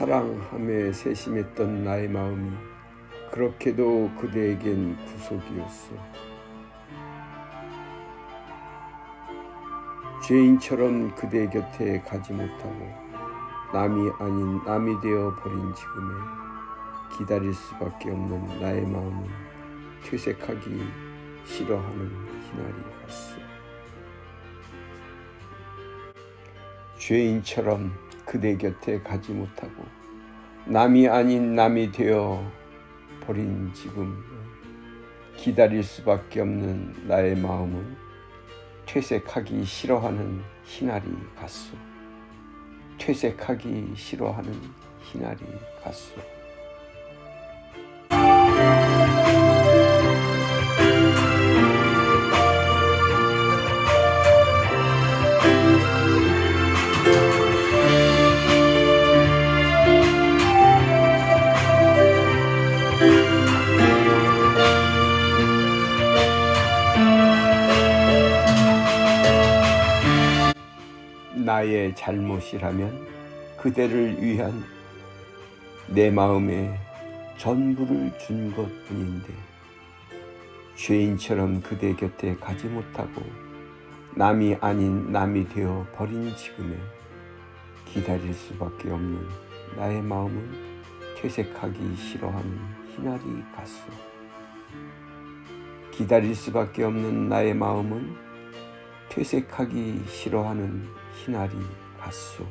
사랑함에 세심했던 나의 마음이 그렇게도 그대에겐 구속이었어. 죄인처럼 그대 곁에 가지 못하고 남이 아닌 남이 되어 버린 지금에 기다릴 수밖에 없는 나의 마음은 퇴색하기 싫어하는 희날이 갔어. 죄인처럼 그대 곁에 가지 못하고 남이 아닌 남이 되어 버린 지금 기다릴 수밖에 없는 나의 마음은 퇴색하기 싫어하는 희날이 갔소. 퇴색하기 싫어하는 희날이 갔소. 나의 잘못이라면 그대를 위한 내 마음의 전부를 준 것뿐인데 죄인처럼 그대 곁에 가지 못하고 남이 아닌 남이 되어 버린 지금에 기다릴 수밖에 없는 나의 마음은 퇴색하기 싫어하는 희날이 갔소. 기다릴 수밖에 없는 나의 마음은 퇴색하기 싫어하는 희날이 갔소.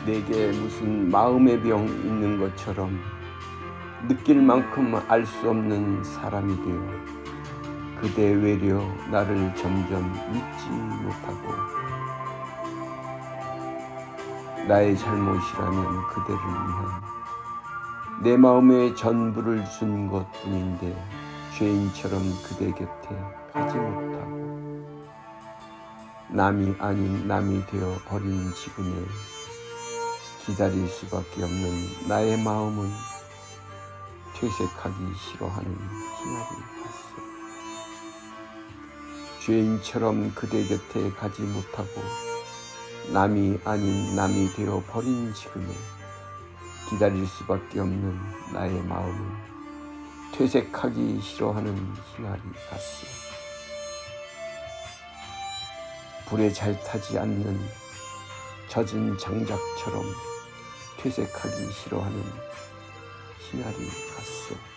내게 무슨 마음의 병 있는 것처럼 느낄 만큼 알 수 없는 사람이 되어 그대 외려 나를 점점 믿지 못하고 나의 잘못이라면 그대를 위한 내 마음의 전부를 준 것뿐인데 죄인처럼 그대 곁에 가지 못하고 남이 아닌 남이 되어 버린 지금에 기다릴 수밖에 없는 나의 마음은 퇴색하기 싫어하는 희날이 갔어. 죄인처럼 그대 곁에 가지 못하고 남이 아닌 남이 되어 버린 지금에 기다릴 수밖에 없는 나의 마음은 퇴색하기 싫어하는 희날이 갔어. 불에 잘 타지 않는 젖은 장작처럼 퇴색하기 싫어하는 희나리 같소.